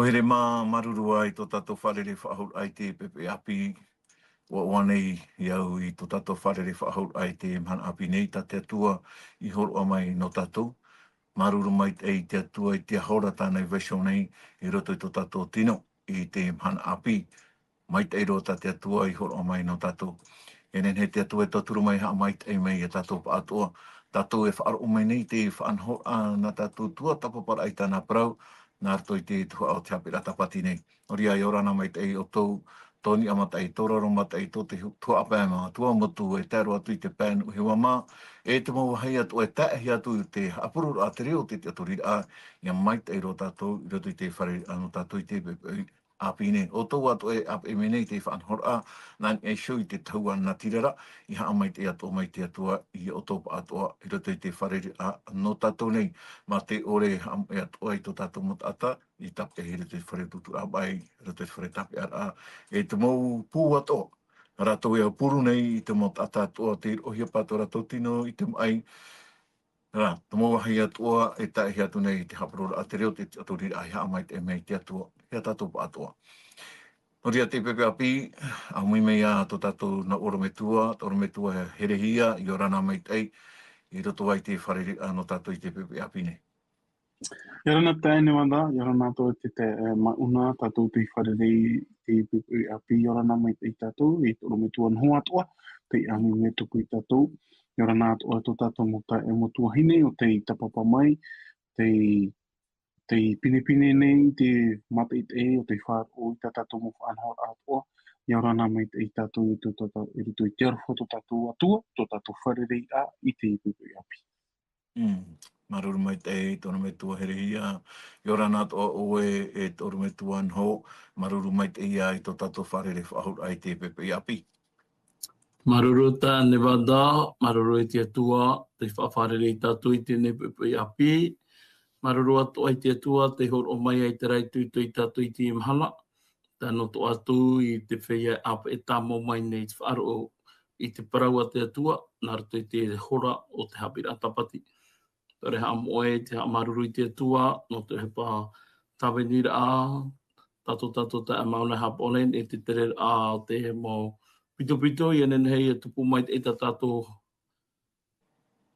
Ko here mā maruru ai tō tato wharere whahur ai te pepe api wa wanei iau i tō tato wharere whahur ai te man api nei ta te atua i horo mai no tato. Maruru mai te atua i te hora tānei vesho nei i roto i tō tato tino i te man api. Mai te rota te atua i horo mai no tato. Enen he te atua e toturu mai ha mai te mei e tato pa atua. Tato e whaaro mai nei te whaanho a na tato tua tapapara ai tāna parau. Nā rato i te tua o te hapira tapati nei. Ori ai orana mai te o tau toni amatai, toraro matai, tō te tua apēma, tua motu e tēro atu i te pēn uhiwa mā. E te mau hei atu e tāhi atu i te apurur a te reo te aturi a ia mai te ro tātou i roto i te whare ano tātou i te apine. O tau atu e ape menei te whanhora nā e shou i te taua na tirara i haa mai te atua mai te atua i o topa atua i roto i te whare no tātou nei. Ma te ore e atua i tō tātou mot ata i tape he roto i whare tutu a mai, roto i whare tape ara e te mau pū ato. Rato e puru nei i te mot ata atua te ohia pato rato tino i te mai. Rā, te mau hei atua e tae atu nei te haparora a te reo te aturi a haa mai te mei te atua, hea tātou pa atua. Noria te pepe api, a mui mei a tō tātou na orometua, tō orometua herehia, i orana mai tei, i roto ai te wharere no tātou i te pepe api nei. Yorana tēne wanda, yorana tō te mauna, tātou te wharere te pepe api, yorana mai te tātou, i tō orometua nho atua, te amu me tuku i tātou, yorana atua tō tātou mota e motua hine, o te tapapa mai, te pine nei, te mata i te o te whār o i tātou mo whanhor atua, i orana mai te tātou i rito i te arwha tō tātou atua, tō tātou wharere a i te pepe api. Maruru mai te tōna me tua herehia, i orana atua oe e tōna me tua nho, maruru mai te ia i tō tātou wharere whahur ai te pepe api. Maruru ta Nevada, maruru i te atua, te whawharere i tātou i te pepe api, maruru atu ai te atua, te horo mai ai te raitu i tui tātou i te imhala. Tēnō tō atu i te whea apa e tāmo mai nei te whaaro i te parau a te atua, nā rato i te hora o te hapira tapati. Tore ha moe te ha maruru i te atua, no te hepa tawenira a, tato te amauna haponen, e te tere a te he mo pito, i enen hei e tupu mai e ta tātou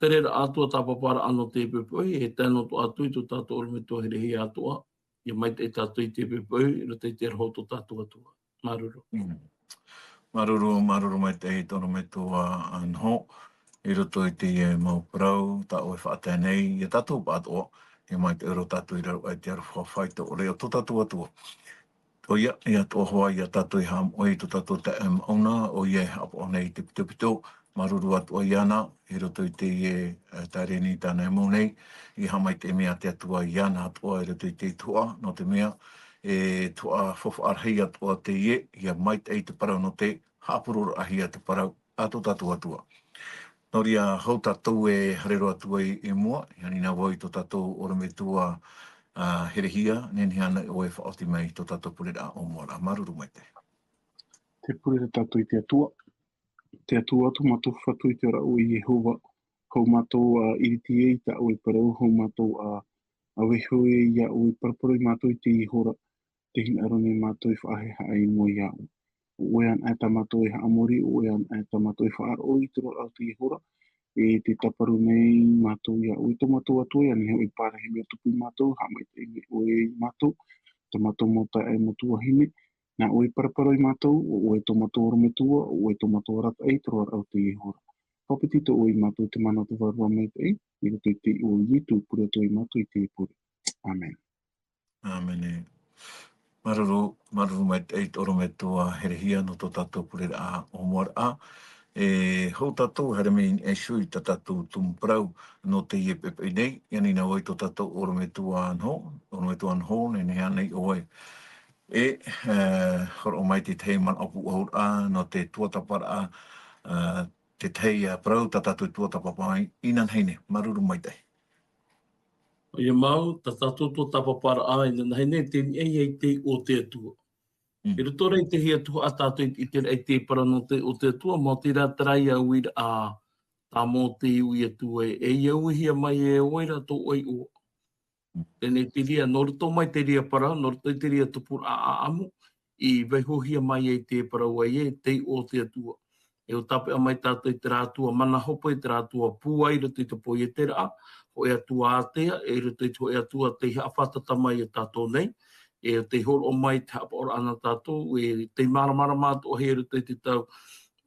tere atua tāpapara ano te pepoi, e tēnō tō atu i tō tātou orometua herehi atua, i mai te tātou i te pepoi, i rata i te roho tō tātou atua. Maruru. Maruru mai te tono me tua anho, i roto i te mau parau, ta oe whaatea nei, i tātou pātoa, i mai te ero tātou i rau ai te aru whaita o reo tō tātou atua. O ia, i atua hoa i a tātou i ham oi tō tātou te auna, o ia hapo o nei te pito, maruru atua i ana, i roto i te tareni tāna e nei, i hamai te mea te atua i ana atua, i roto i te tua, no te mea, e tua fofu arhei atua te i a mai te parau no te hapurur ahi a te parau, ato tātou atua. Nori a hau tātou e harero atua i mua, i anina wai tō tātou orometua herehia, neni ana o e whaoti mai tō tātou purera o moara. Maruru mai te. Te purera tātou i te atua. Te atua atu mātou whatu i te rau i Yehova. Hau mātou iriti e i ta au i parau, hau mātou a weho e i au i parapara i mātou i te ihora. Te hin arone mātou i whaahe hae mo i au. O ean ai ta mātou i haamori, o ean ai ta mātou i whaaro i te rau te ihora. E te taparu nei mātou i au i tō mātou atua, i ane heo i pārahi mea tupu i mātou, hamai te ime o e mātou, tō mātou mota e motua hine. Nā oi parapara i mātou, o oi tō mātou orometua, o oi tō mātou rata ei, tō rau te ihora. Kapiti tō oi mātou te mana te warua mai te ei, i roto i te o yitu, pura tō i mātou i te pure. Amen. Amen. Maruru mai te ei tō orometua herehia no tō tātou purera a o moara a. E hau tātou here mei e shui tā tātou tumparau no te ie pepe nei, iani nā oi tō tātou orometua anho, ne nei oi. Horo mai te tei man apu aur a, no te tuatapara a, te tei parau tā tātou tuatapapa mai, inan heine, maruru mai tei. O ia mau, tā tātou tuatapapara a, inan heine, te ei te o te atua. I roto rei te hia tuha a tātou i te rei te para no te o te atua, mō te rā tarai a uira a tā mō te iwi atua e iau hia mai e oira tō oi o. Tēnei te ria, nō rito mai te ria para, nō rito te ria tupura a amu, I vehohia mai e te paraua e te o te atua. E o tape a mai tātou I te rātua mana hopo, I te rātua pūa, I rito I te poi e te raa, ho e atua ātea, e rito I te hoi atua te hawhatata mai e tātou nei, e te horo o mai te hapa ora ana tātou, e te maramara mātou he rito I te tau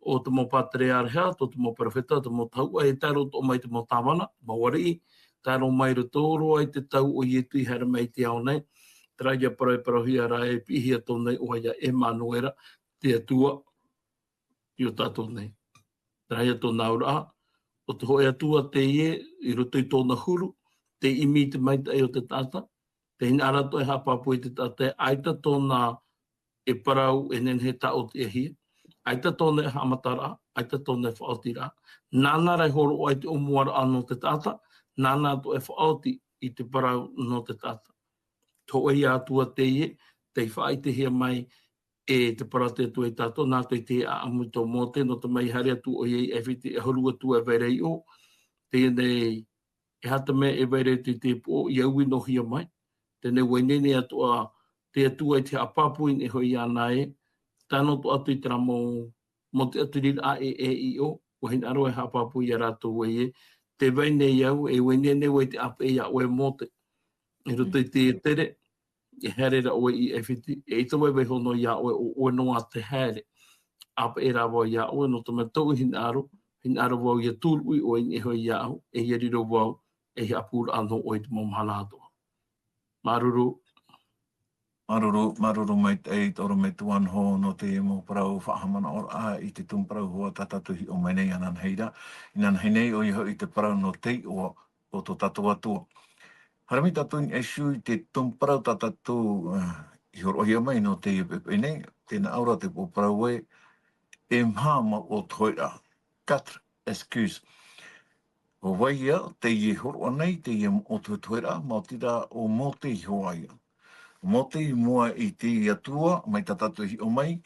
o te mo patriarha, to te mo profeta, te mo taua, e tāro o mai te mo tāwana, mawari, tāro mai rito roa I te tau o ietu I hara mai te ao nei, traia parahi ara e pihia tōnei o ia e manuera te atua I o tātou nei. Traia tōna ura, o te hoi atua te ie, I roto I tōna huru, te imi te maita e o te tata, te hina arato e hapapu I te tata, aita tōna e parau e nenhe ta o te ehia, aita tōna e hamatara, aita tōna e whaotira, nāna rai horo o ai te omuara anō te tata, nāna to e whaoti I te parau no te tata. Tō e atua te ie, te whaai te hea mai e te parate atu e tātou, nā toi te a amu tō mōte, no te mai hare atu o iei e whiti e horu atu e veirei o, tēnei e hata me e veirei te po, I aui no hia mai, tēnei wainene atua te atua I te apapu I hoi ana e, tāno to atu I te ramo, mo te atu rira a I o, wahin aro e hapapu I a rātou e, te veine iau, e wainene wai te apa e a oe mōte, e roto I te tere, e herera oe I e whiti, e ito wai hono ia oe o oe noa te here, apa e rawa ia oe no tama tau hin aro wau ia tūrui oe I hoi ia au, e hiriro wau, e hi apura anō oe te momhana atoa. Maruru. Maruru mai te toro me tuan ho no te mo parau whahamana or a I te tumparau hoa tatatuhi o mai nei anan heira. Inan hei o iho I te parau no te o to tatu atua. Harami tatu ni esu I te tumparau tatatu I horo hia mai no te pepe nei. Tēnā aura te po parau e mhama o toira. 4 excuse. O waia te ie horo nei te ie o toira ma tira o mo te hoa ia. Mo te mua I te atua, mai tatatu hi o mai,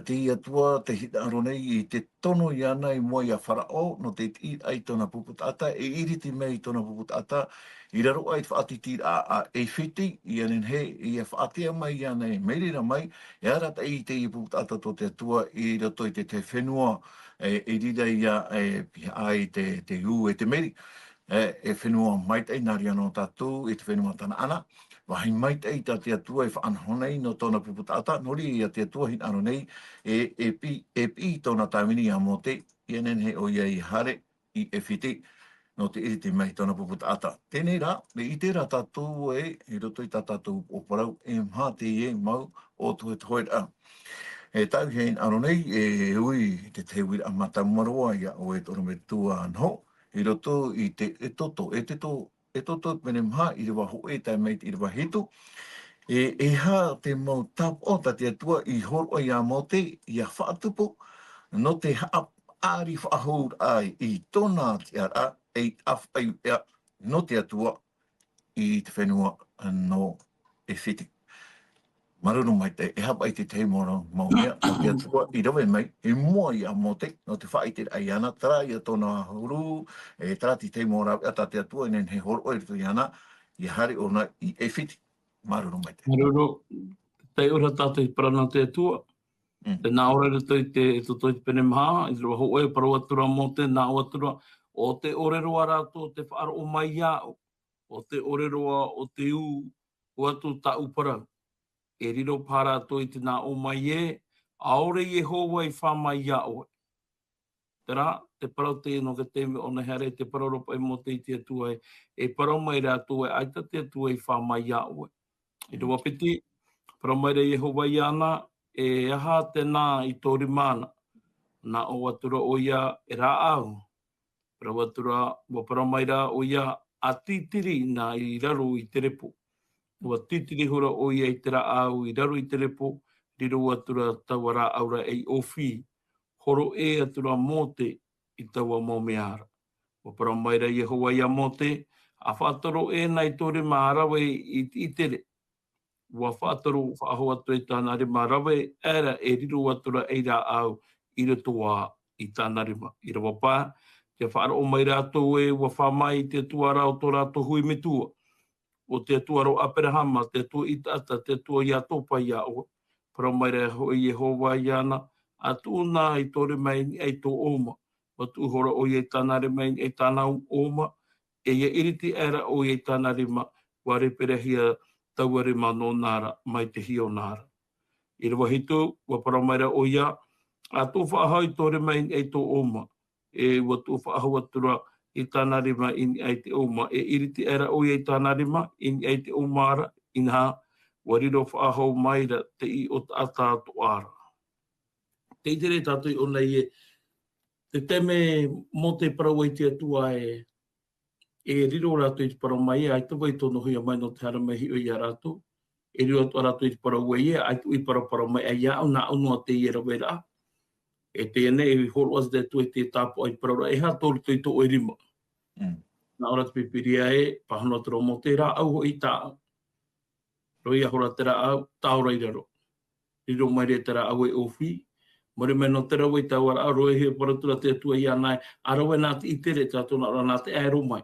te atua te hita aro nei I te tono I ana I mua I a wharao, no te I ai tona puputata, e iriti mei tona puputata, I raro ai whaatiti a e whiti, I anen he, I a whaatia mai I ana e meirira mai, e arata I te I puputata to te atua, I rato I te whenua, e rira I ai te u e te meri, e whenua maitai nari anō tātou, e te whenua tana ana, wahi maitai ta te atua e whaanhonei no tōna puputata, nori I a te atua hin aro nei, e pi tōna tāwini a mō te, I anen he o ia I hare, I e whiti, no te iriti mai tōna puputata. Tēnei rā, me I te rā tātou e roto I tā tātou o parau, e mha te e mau o tuhe toera. E tau hein aro nei, e ui te te wira mata maroa ia o e toro me tua anho, I roto I te e toto mene mha I rewa ho e tai mei I rewa hitu, e ha te mau tap o ta te atua I horo I a mote, I a whaatupo, no te aari whaahur ai I tōna te ara, e awhai no te atua I te whenua no e whiti. Maruru mai te, e hapa I te te mora maumea, no te atua I rawe mai, e mua I a mote, no te whaite ai ana, tara I a tōna huru, e tara te mora ata te atua, nen he horo o I ana, I hari ona I e whiti. Maruru mai te. Maruru, te ura tātou I parana te atua, te nā ora rito I te toi pene maha, I rua hoa e parawatura mō te nā watura, o te oreroa rātou te whaaro o mai iau, o te oreroa o te u, o atu ta upara. E riro pārā toi te nā o mai e, aore Yehova I whamai iau. Te rā, te parau te no ke teme o na here, te parau ropa I mō te I te atua e parau mai rātou e aita te atua I whamai iau. I rua piti, parau mai re Yehova I ana, e aha te nā I tōri mana, nā o atura o ia e rā au. Parau atura, wa parau mai rā o ia a titiri nā I raro I te repo. Ua titiri hura o ia I te rā au I raro I te repo, riro atura tawa rā aura e ofi, horo e atura mōte I tawa mō meara. Wa parau mai rā Yehova I a mōte, a whātaro e nai tōre maharawe I tere. Ua whātaro whaaho atu e tāna rima rawe, era e riro atura e rā au I ratoa I tāna rima. I rawa pā, te whaaro o mai rātou e ua whamai te tua rao tō rātou hui me tua. o te atua ro aperahama, te atua itaata, te atua ia topa ia o, para mai rea ho i Yehova i ana, a tūna i tore mai ni ei tō oma, o tu hora o i tāna re mai ni ei tāna oma, e ia iriti era o i tāna rima, wa reperehia taua rima no nara, mai te hio nara. I rewa hitu, wa para mai rea o ia, a tō whaahau i tore mai ni ei tō oma, e wa tō whaahau atura i tāna rima i ni ei te oma, e iriti era o i tāna rima i ni ei te omara, i nā, wa riro whaahau maira te i o tātā to ara. Te itere tātui o nei e, te teme mo te parau i te atua e riro rātou i te parau mai e, ai tawa i tono hui a mai no te hara mai hi o i a rātou, e riro rātou i te parau e, ai tu i parau mai ai au nā unua te i e rawera. E tēnei e horo as te tu i te tāpo ai parau e ha tōru tui tō e rima. Nā ora te pipiria e, pahano tero mo te rā au ho i tā. Roi a hora te rā au, tāora i raro. Riro mai re te rā au e ofi, mori me no te rau i tau ara, roi he paratura te atua i anai, a rau e nā te itere te atona ora nā te aero mai.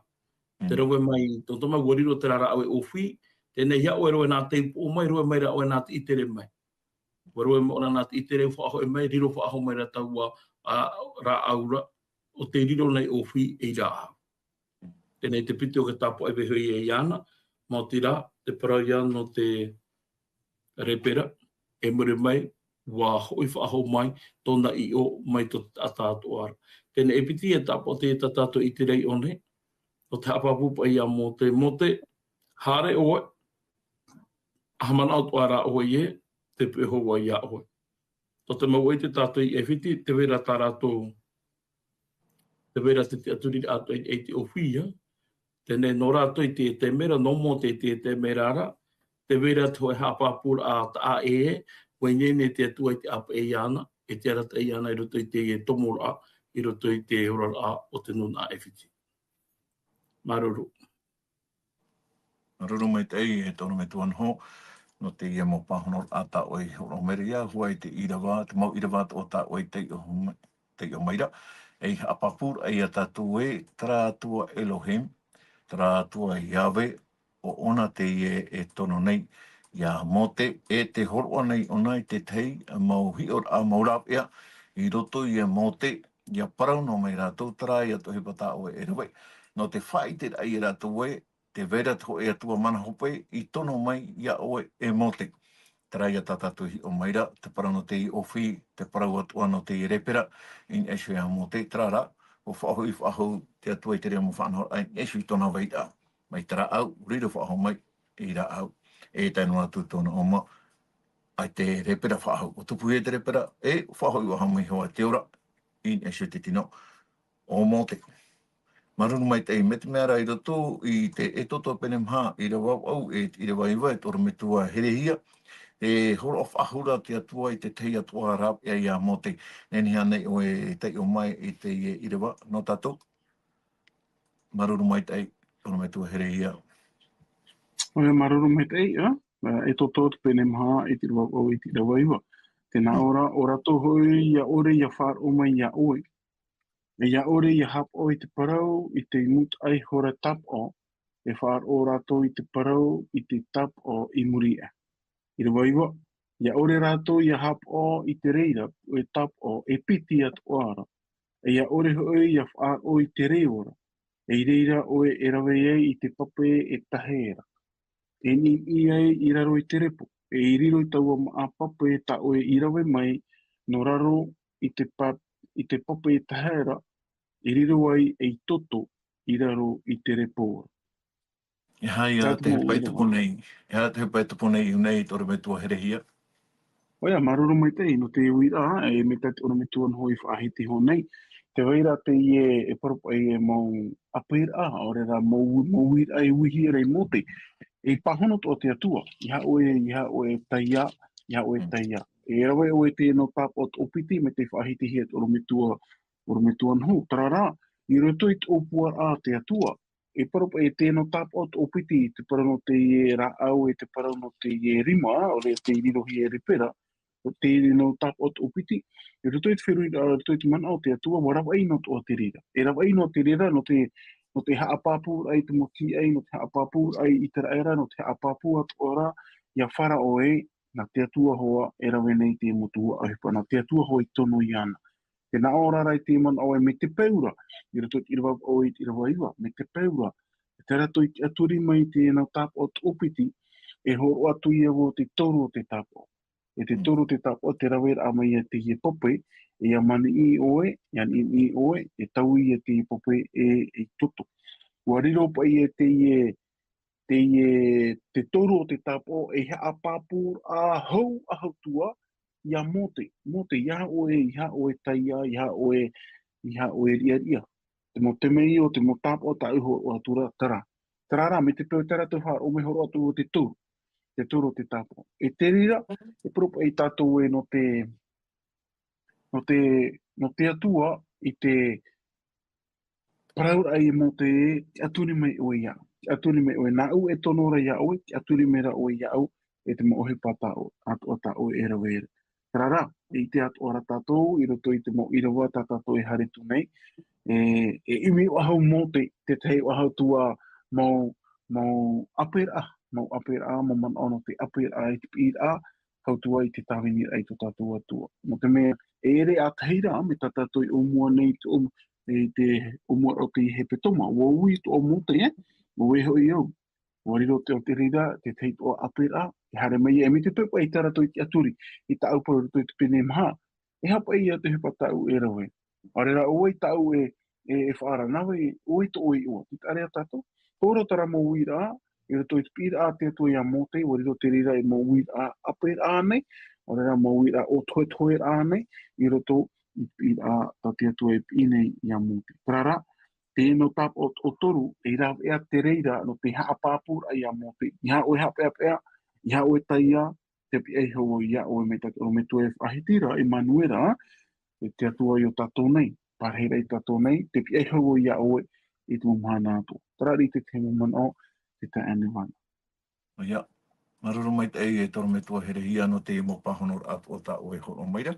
Te rau e mai, tō mai wariro te rā au e ofi, tēnei hia oe roi nā te ipu o mai, roi mai rā oe nā te itere mai. Roi mai ora nā te itere whaaho e mai, riro whaaho mai rā taua rā aura, o te riro nei ofi e rā. Tēnei te piti o ke tapo e wehui e iana, mō te rā, te parau ia no te repera, e muri mai, wa hoi whaaho mai, tōna i o mai to atātu ara. Tēnei e piti e tapo te tātātu i te rei one, o te hapapupa ia mō te hare oe, hamana o ara oe e, te pehoa ia oe. O te mau e te tātu i e whiti, te wera tā rātou, te wera te aturi ato e te ofuia, tēnei no rātou i te mera, no mō te mera ara, te wera toi hapapura a ta e, koe nene te atua i te apa e ana, e te arata e ana i roto i te tomora, i roto i te horara o te nuna e whiti. Maruru. Maruru mai te ei, e tono me tuan ho, no te ia mo pāhono ata oi horo meria, hua i te irawa, te mau irawa o ta oi te o maira, ei apapura ei a tatu e, tara atua Elohim, tara atua Yahweh, o ona te e tono nei, ia mote, e te horoa nei ona i te tei, mau hior a maurap ea, i roto i e mote, ia parau no mai rātou tara i ato hepata o e rewe. No te whai te ai rātou e, te vera tō e atua mana hope, i tono mai ia o e mote. Tara ia tātātu hi o maira, te parau no te i ofi, te parau atua no te i repera, in eshu ea mote, trara, o whaho i whaho te atua i te rea mo whanhor, in eshu i tona weita, mai tara au, riro whaho mai, i ra au. E taino atu tōna oma, ai te repera whaho, o tupu e te repera, e whaho i waha mai hoa te ora, in eshu te tino, o mote. Marunu mai tei, me te mea rai roto i te e toto pene mha, i ra wau au, i ra waiwa, e toro me tua herehia, e horo of ahura te atua i te tei atua rap e ia mote, neni hanei o e tei o mai i te i ra wa, no tato. Marunu mai tei, toro me tua herehia. Oe maruru mai tei, e toto te pene mha, i te ra wau au, i te ra waiwa. Tēnā ora to hoi, ia ore, ia whār o mai, ia oe. E ia ore ia hap o i te parau, i te mut ai hora tap o, e whaar o rato i te parau, i te tap o i muria. I re waiwa, ia ore rato ia hap o i te reira, o e tap o, e piti at o ara. E ia ore hoi ia whaar o i te reora, e i reira o e rawe ei i te pape e taheera. E ni i ai i raro i te repo, e i riro i taua a pape ta o e i rawe mai, no raro i te pape e taheera, i riro ai e toto i raro i te repoa. E hai a te hepaitupu nei, unei toro me tua herehia. Oia, maruru mai tei, no te uira, e me tati ora me tuan hoi whaahiti ho nei, te waira te i e paropa e mau apaira, ore ra mau uira e uhi rei mote, e pahono to te atua, iha oe taia, iha oe taia. E rawe oe te no tāpot opiti me te whaahiti hiet ora me tuan ho, tarara, i roto i te opua a te atua, e paropa e tēno tāpot opiti, te parano te e ra au, e te parano te e rima, o le te irirohi e ripera, o te no tāpot opiti, e roto i te whirui, roto i te mana o te atua, wa rawa ino o te rira. E rawa ino o te rira, no te no te haapapū ai te moti ai, no te haapapū ai i te raera, no te haapapū atu ora, ia whara o na te atua hoa e rawe nei te motua ahipa, na te atua hoa i tono i ana. Te na ora rai te man au me te peura, i rato i rawa o i rawa iwa, me te peura, te rato i aturi mai te na tap o tupiti, e horo atu ia wo te toru o te tapo. E te toru o te tapo, te rawe a mai e te hie pope, e a mani i oe, i oe, e tau i e te hie pope e toto. Ua riro pa i e te toru o te tapo, e hea papur a hau tua, ia mote, ia oe taia, ia oe ria. Te mo te mei o te mo tapo ta uho o atura tara. Tara me te peo tara te wha o me horo atu o te toru o te tapo. E te rira, e propa i tātou e no te atua, i te paraura ai mo te atuni mai o ia. Atuni mai o na u e tonora ia o, atuni mera o ia o, e te mo ohi pata o, atu ata o e rawe ere. Rara, i te atu ora tātou, i roto i te mo irawa tātou e haretu nei, e imi o ahau mo te tei o ahau tua mau apera, mo man ono te apera i te pira, hau tua i te tawini ai to tātou atua. Mo te mea, e ere a teira me tātou i umua nei te umua o te hepe toma, ua ui to o mo te ua e hoi au. Ua riro te o te rira, te tei to apera, e hare mai e mi te pepa i tara to i te aturi, i ta aupa to i te pene maha, e hapa i a te hepa tau e rawe. Arera oi tau e whaara nawe, oi to oi ua, i tare a tato. Tōra tara mo uira, i roto i te pira a te atua i a mote, o riro te rira i mo uira apera ane, o rira mo uira o toe ane, i roto i pira a te atua i pine i a mote. Prara, te no tap o toru, e rau ea te reira, no te haa pāpura i a mote, i haa oe hapea pea, i haa oe taia, te pi ei hau i a oe me tato, me tue ahitira, i manuera, te atua i o tatou nei, parheira i tatou nei, te pi ei hau i a oe i tu mana atu. Tarari te te mana o, te te ane wana. Ia, maruru mai te ei e toro me tua here hia no te mo pahonor atu o ta oe horo maira.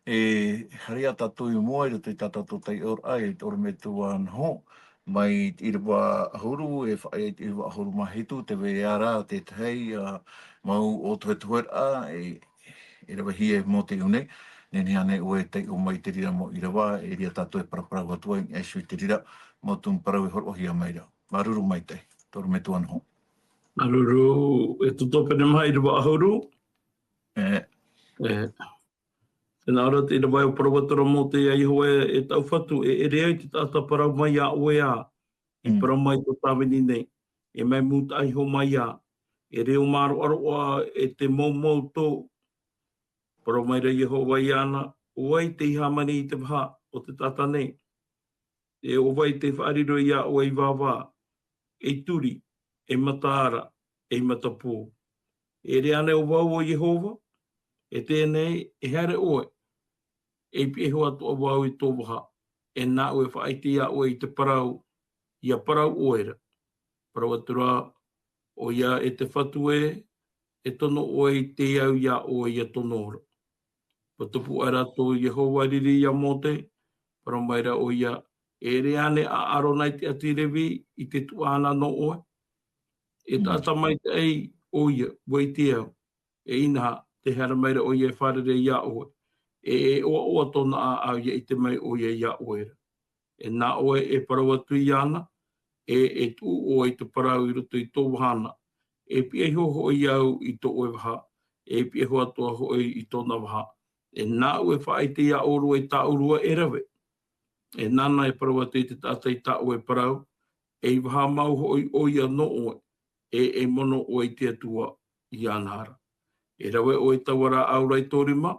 E haria tatou i mua i te tatatou tai or ai, toro me tua anho, mai i rewa ahuru, e whae i rewa ahuru mahitu, te weara, te tei, mau o tuhetuhera, e rewa hie mo te une, nene ane ue te o mai te rira mo i rewa, e ria tatou e paraparau atua, e sui te rira, mo tun parau e horo hia maira. Maruru mai te, toro me tua anho. Maruru, e tuto pene mai i rewa ahuru? Tēnā ora te ira wai o parawatara mō te ai hoa e tau whatu, e rea i te tata parau mai a oe a, i parau mai to tāwini nei, e mai mūta ai ho mai a, e reo māro aroa e te mau tō, parau mai rei ho wai ana, o wai te ihamani i te waha o te tata nei, e o wai te whaariro i a oe i wāwā, e turi, e mataara, e matapō. E rea nei o wau o Jehova, e tēnei, e here oe, e pi e hoa toa wau i tō waha, e nā ue whaiti a oe i te parau, ia parau oera. Parau atura, o ia e te whatue, e tono oe i te au ia oe ia tono ora. Patupu ara tō Jehova riri ia mote, parau maira o ia, e reane a aronai te atirewi i te tuana no oe. E tata mai te ei o ia, wei te au, e inaha te hara maira o ia e wharere ia oe. E oa tōna a au ia i te mai o ia ia oera. E nā oe e parau atu i ana, e tu oe i te parau i roto i tō wahana. E pia hoho i au i tō oe waha, e pia hoa toa hoi i tōna waha. E nā oe whaite ia orua i tā urua e rawe. E nana e parau atu i te tātai tā oe parau, e i waha mau hoi o ia no oe, e mono oe i te atua i anahara. E rawe oe tawara aura i tōrima,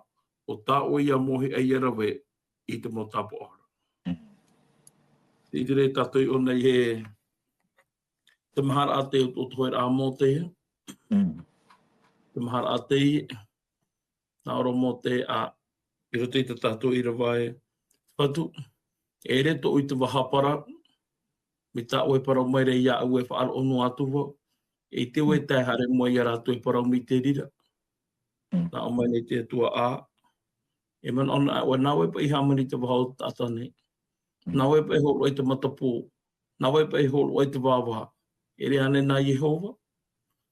o tā o ia mohi ai rawe i te motapo ora. I te rei tātoi o nei he te mahara a te o tohera a mō te hea. Te mahara a te i, nā ora mō te a i roto i te tātoi i rawai. Patu, e reto i te wahapara, mi tā oe parau maire ia au e whaaro onu atuwa, e te oe tai hare mua i arato i parau mi te rira. Nā o mai nei te atua a, e man ona o nā wepa i hamani te wahau tātane. Nā wepa e holo i te matapō. Nā wai pai holo ai te wāwaha. E rea ane nā Yehova.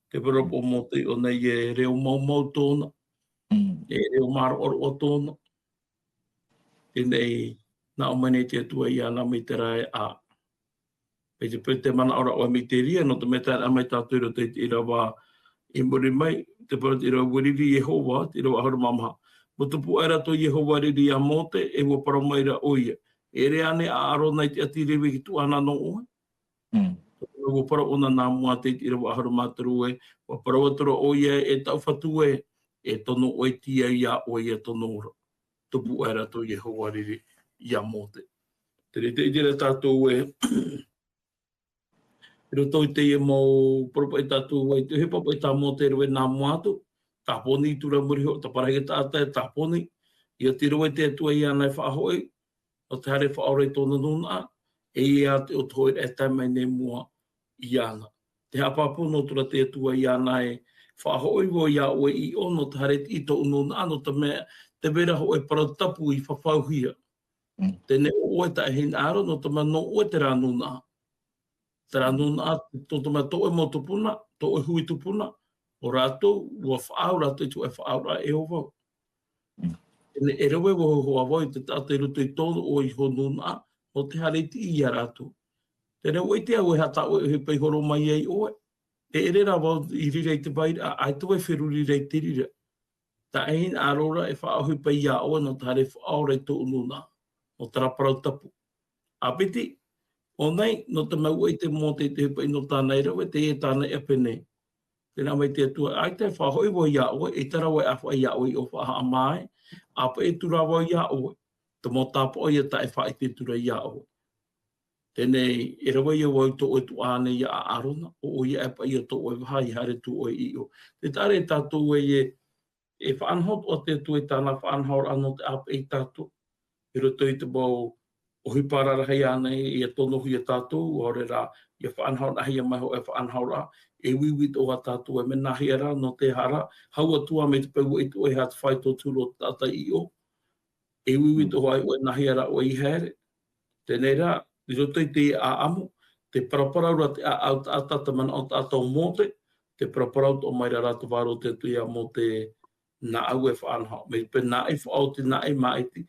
Te parapo mo te o nei e reo mau tōna. E reo maro o tōna. E nei nā o mane te atua i ana me te rai a. Pei te mana ora o me te ria, no te meta a mai tātou ro te irawa i muri mai, te para te irawa wiriri Yehova, te irawa ahara mamaha. Mo te pu aira to Yehova riri a mote, e wa para mai ra oia. E rea ane a aro nei te ati rewe ki tu ana no oe. Wa para ona nā mua te irawa ahara mātaru e, wa para watura oia e tau whatu e tono oe tia ia oia tono ora. Te pu aira to Yehova riri i a mote. Te re te itira tātou e roto i te e mo propa i tātou wai te hepa pa i tā mō te rewe nā muatu, tā poni i tura muri ho, tā parahi tātai, tā poni, i a te rewe te atua i anai whaahoi, o te hare whaorei tōna nuna, e ia te o toi e tamai ne mua i ana. Te hapapu no tura te atua i anai whaahoi wo ia oe i ono te hare i tō nuna, no te mea, te vera ho e paratapu i whawhauhia. Tene oe ta e hin aro, no te mano oe te rā nuna. Tera nuna tō tō e mo tupuna, tō e hui tupuna, o rātou, ua whaau rātou i tō e whaau rā e o wau. E rewe wo hoa wau i te tātou i ruto i tōnu o i ho nuna, o te hare ti i a rātou. Te rewe i te au e hata o e pei horo mai ei oe. E ere rā wau i rirei te bai, ai tō e whiru rirei te rira. Ta e hin ārora e whaau hui pei ia oe no te hare whaau rei tō nuna, o te raparau tapu. Apiti, o nei, no te mau i te mō te hepa i no tānei rawe, te e tānei e pene. Tēnā mai te atua, ai te whahoi wo ia oe, e tara wai awha ia oe o whaha mai, apa e tura wo ia oe, te mō tāpa o ia ta e wha i te tura ia oe. Tēnei, e rawa ia wau tō e tu āne ia a arona, o ia e pa ia tō e waha i hare tu oe i o. Te tare tātou e whaanhot o te tu e tāna whaanhaur anō te apa i tātou, i roto i te bau, o hui pararahai ana i a tono hui a tātou, o re rā, i a whaanhaur ahi a mai ho e whaanhaur a, e wiwit o a tātou e me nahi ara no te hara, haua tua me te pau e tu e hat whai tō tūro tātai i o, e wiwit o ai o e nahi ara o i here. Tēnei rā, i roto i te a amu, te paraparau te a au tātata mana o tātou mōte, te paraparau o mai rā tu wāro te tuia mō te na au e whaanhaur. Me pe na e whaau te na e maiti,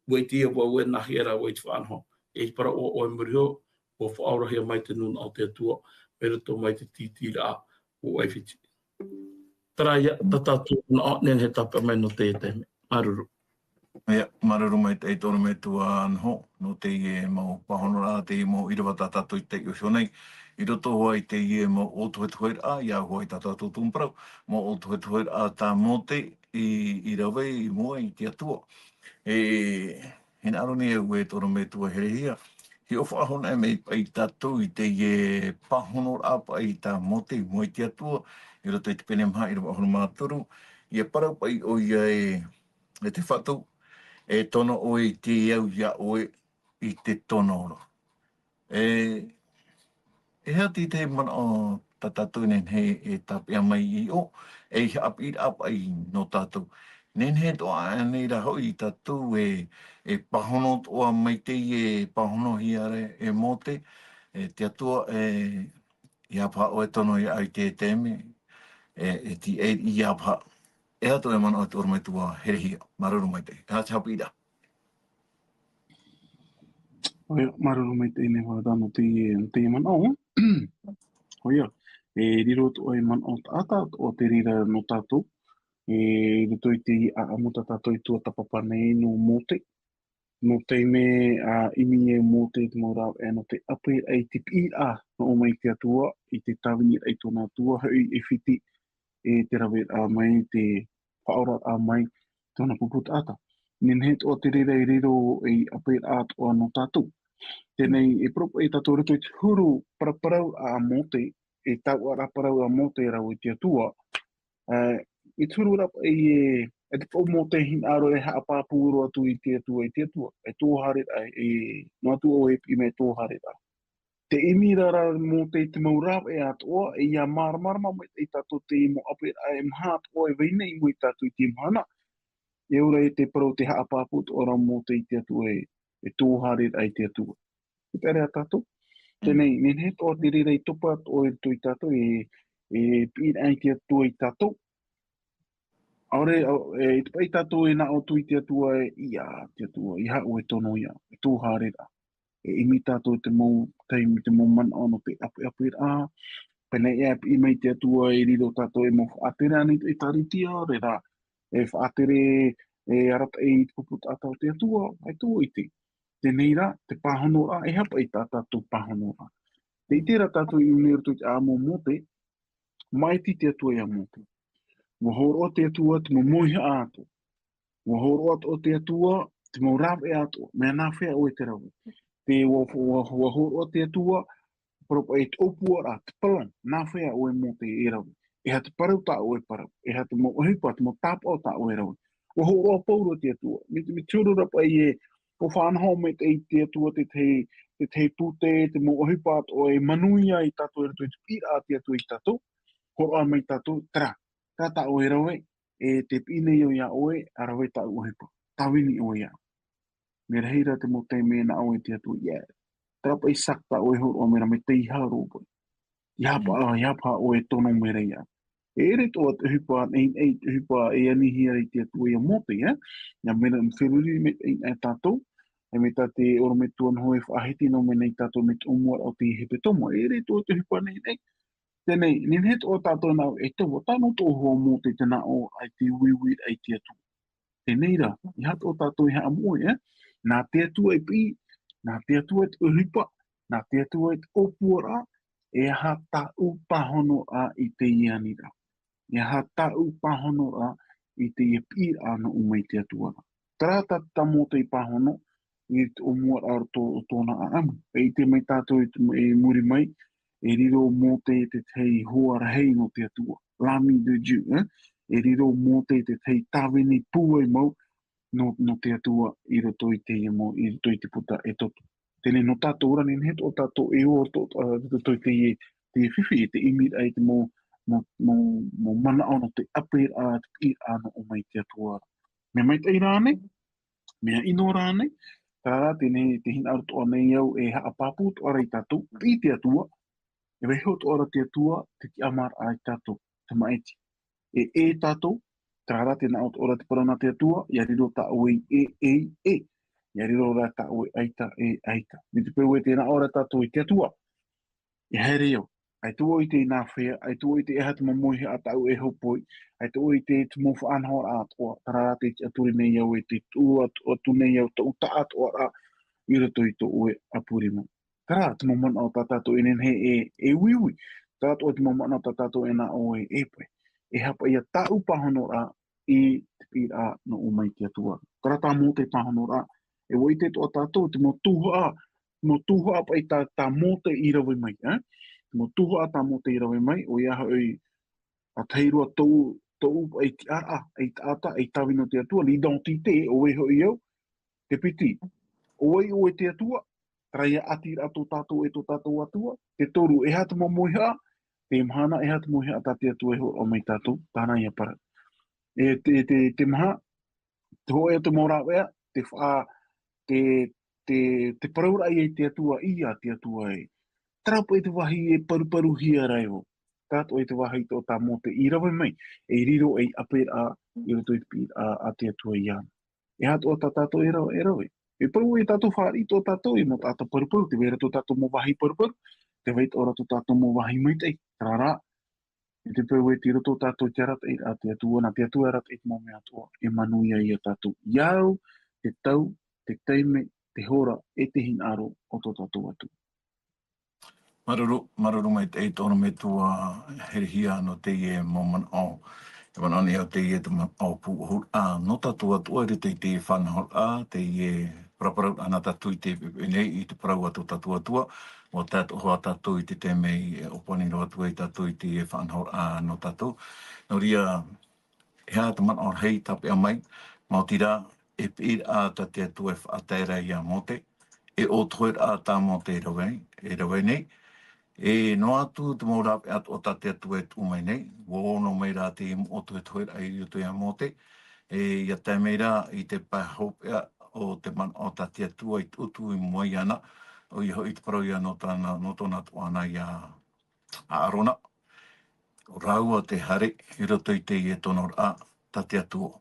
wei tia wau e nahi ara wei te whanho. E para o muriho, o whaorahia mai te nuna o te atua, me rato mai te titira o Aifiti. Tara ia, tatatu na o nen he tapa mai no te teme. Maruru. Ia, maruru mai te eitoro me tua anho, no te ie mau pahonora, te ie mau irawa tātātou i te iusionei, i roto hoa i te ie mau otuhetuher a, ia hoa i tātātou tūmparau, mau otuhetuher a tā mote i rawe i mua i te atua. Hina aroni e ue toro me tua herehia. Hi o whaahona e mei pai tātou i te ie pahonor apa i tā mote i mua i te atua, i roto i te pene maha i rawa ahono mātoru, i e parau pai o ia e te whatou, e tono o i te iau ia oe i te tonoro. E hea te mana o tātou nen he e tāpia mai i o, e api apa i no tātou. Nen he toa ane ra hoi i tātou e pahono toa mai te e pahono hiare e mote, te atua i apa o e tono i ai te teme, e ti e i apa. E ato e mana o te ormai tua herehia, maruru mai te. E hati hapu ira. Oia, maruru mai te ine whakatano te mana o. Oia, e riro to e mana o tāta o te rira no tātou. E rito i te a amuta tātou i tua tapapane no mote. No te me a imi e mote te maurau e no te ape ai te pi a no o mai te atua i te tawini ai tōna atua hui e whiti e te rawe a mai te whaora a mai tōna puput ata. Nen he o te rira i riro i ape a toa no tātou. Tēnei e propo e tātou rito i te huru paraparau a mote e tau ara parau a mote rau i te atua. I turu rapa e te pau mō te hin aro e haa pāpūro atu i te atua. E tōhare ai, no atu o e me tōhare ai. Te imi rara mō te maurau e atoa, e ia marama mai te tātou te imo ape ai mha atoa e veina i mui tātou i te mhana. E ora e te parau te haa pāpūt ora mō te atua e tōhare ai te atua. E tere a tātou. Tenei, nen he tō te rei tupa o e tui tato e pīna ai te atua i tato. Aore, i tupa i tato e na o tui te atua e ia te atua, i hao e tono ia, e tō hārera. E imi tato te mou, teimi te mou man ono te apu apu e a, pene e apu i mei te atua e riro tato e mo whaatere ani i tariti a rera. E whaatere e arata e i tupu tato te atua, ai tō i te. Tenei ra, te pahono a, e hapa i tato pahono a. Te itera tātou i uneru tui te āmo mote, mai ti te atua ia mote. Wa horo te atua te mo moiha āto. Wa horo o te atua te mo rawe āto. Mea nā whea o e te rawe. Te wa horo te atua, propa e te opua rā, te palang, nā whea o e mote e rawe. E ha te parau tā o e parau. E ha te mo ohipa, te mo tāpa o tā o e rawe. Wa horo pauro te atua. Me tūru rapa i e, ko whānaho me te atua te te pute, te mo ohipat o e manuia i tato e rato i te pira a te atu i tato, horo a mai tato, tra, tata o e rawe, e te pine i o ia oe, a rawe ta ohipa, tawini o ia. Me reheira te mo te mena o e te atu, yeah. Trapa i sakta o e horo o mera me te iha ropo. Iapa o e tono mera ia. E ere tō te hipa, e hipa e anihia i te atu i a mote, ja. Ia mera mwhiruri me e tato, e me tā te oro me tuan hoi whahiti no me nei tātou me te umua o te hepe tomo. E re tō te hipa nei nei. Tēnei, nin he tō tātou nā e tō, tāno tō hoa mō te tēnā o ai te uiwi ai te atu. Tēnei rā, i ha tō tātou i ha amoe, nā te atu e pi, nā te atu e te uhipa, nā te atu e te opua rā, e ha tā upahono a i te iani rā. E ha tā upahono a i te pi ano umei te atu rā. Tarata tā mō te i pahono, i o mua ar tōna a amu. E te mai tātou e muri mai, e riro mō te tei hoa rahei no te atua. Lami de Dieu, e riro mō te tei tāwini pūai mau no te atua i roto i te iamo, i roto i te puta e toto. Tēnei no tātou ora nen o tātou e o roto i te whiwhi, te imir ai te mō mana ono te ape a te pi ano o mai te atua. Me mai tei rāne, mea ino rāne, Tārā tēnei te hina aru toa nei au e haa pāpū toa rei tātou, i te atua, e weho toa ra te atua, te ki amar ai tātou, te maeti. E tātou, tārā tēnei au toa ra te parana te atua, ia riro tā ui e. Ia riro ra tā ui aita e aita. Me te peu e tēnā ora tātou i te atua. E haere au, ai tua i te nā whea, ai tua i te eha te mamohi a tau e hopoi, ai tua i te mofu anhor a toa, tarā te aturi nei au e te tua atu nei au ta uta atoa a i rato i to ue apurima. Tarā te mamana o tātātou enen he e wiwi, tarā to te mamana o tātātou e nā o e poe, e hapa ia tā upahono a i te pira no umai te atua. Tarā tā mō te pahono a, e wai te toa tātou, te mo tuha pa i tā mō te irawe mai, mo tuha ata mo te irawe mai, o ia hoi a teirua tau e ti ara, e ata, e tawino te atua, li donti te, o e hoi au, te piti. O e te atua, traia ati ato tātou e to tātou atua, te toru e hata momoiha, te mhana e hata moiha ata te atua e ho o mai tātou, tāna ia para. E te maha, te hoe te morawea, te wha, te paraura i te atua, ia te atua e. Trapa i te wahi e paru hia raiho. Tātou i te wahi tō tā mō te irawe mai, e riro e aper a i roto i te pīt a te atua i ana. E hato o tā tātou e rawe. E paru e tātou whaari tō tātou i mo tātou paru, te wera tō tātou mō wahi paru, te wait ora tō tātou mō wahi mai tei. Rara, e te pau e tiro tō tātou te arat e a te atua, na te atua arat e te mō mea toa, e manuia i a tātou. Iau, te tau, te teime, te hora, e te hin aro o tō tātou atu. Maruru mai te tono me tua herihia no te ie moman au. E manani au te ie te man au puhur a. No tatua tua re te whanahol a, te ie praparau ana tatu i te nei i te parau atu tatua tua. O tātou hoa tatu i te mei oponi roa tua i tatu i te ie whanahol a no tatu. No ria, hea te man au hei tape a mai, mautira e pir a ta te atu e whaatera i a mote. E o toer a tā mote e rawe nei. E no atu te mōrape atu o tate atu e umai nei, wo no mei rā te imu o tu e toer ai ruto ia mote, e ia te mei rā i te pai hopea o te man o tate atu i utu i mwai ana, o iho i te parau ia no tōna tuana i a arona. O raua te hare, i roto i te i e tono a ta te atua.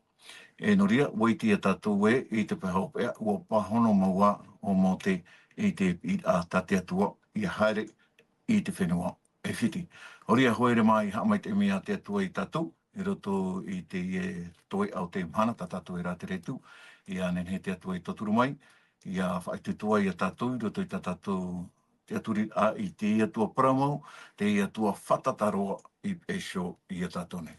E noria, waiti e tātou e i te pehopea, ua pahono maua o mo te i te i a ta te atua, i a haere i te whenua e whiti. Horia hoere mai ha mai te mea te atua i tātou, i roto i te i e toi au te mhana, ta tātou e rā te retu, i a nen he te atua i toturu mai, i a whaitutua i a tātou, i roto i tātou te aturi a i te i atua paramau, te i atua whatataroa i esho i a tātou nei.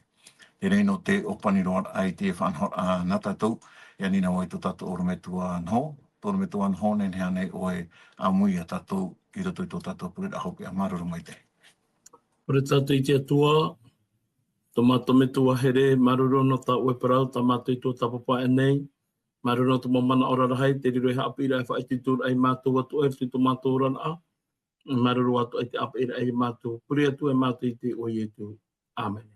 E rei no te opaniroa ai te whanhor a nā tātou, ia nina oi tō tātou orometua anho, tō orometua anho nen hea nei oe a mui a tātou, i roto i tō tātou pure a hope a maruru mai te. Ore tātou i te atua, tō mātou me tua here, maruru no tā ue parau, tā mātou i tō tapapa e nei, maruru no tō mamana ora rahai, te riro e haapi rai whaiti tūr ai mātou atu e, tō mātou ora na a, maruru atu ai te apa ira ai mātou, puri atu e mātou i te oi e tu. Amen.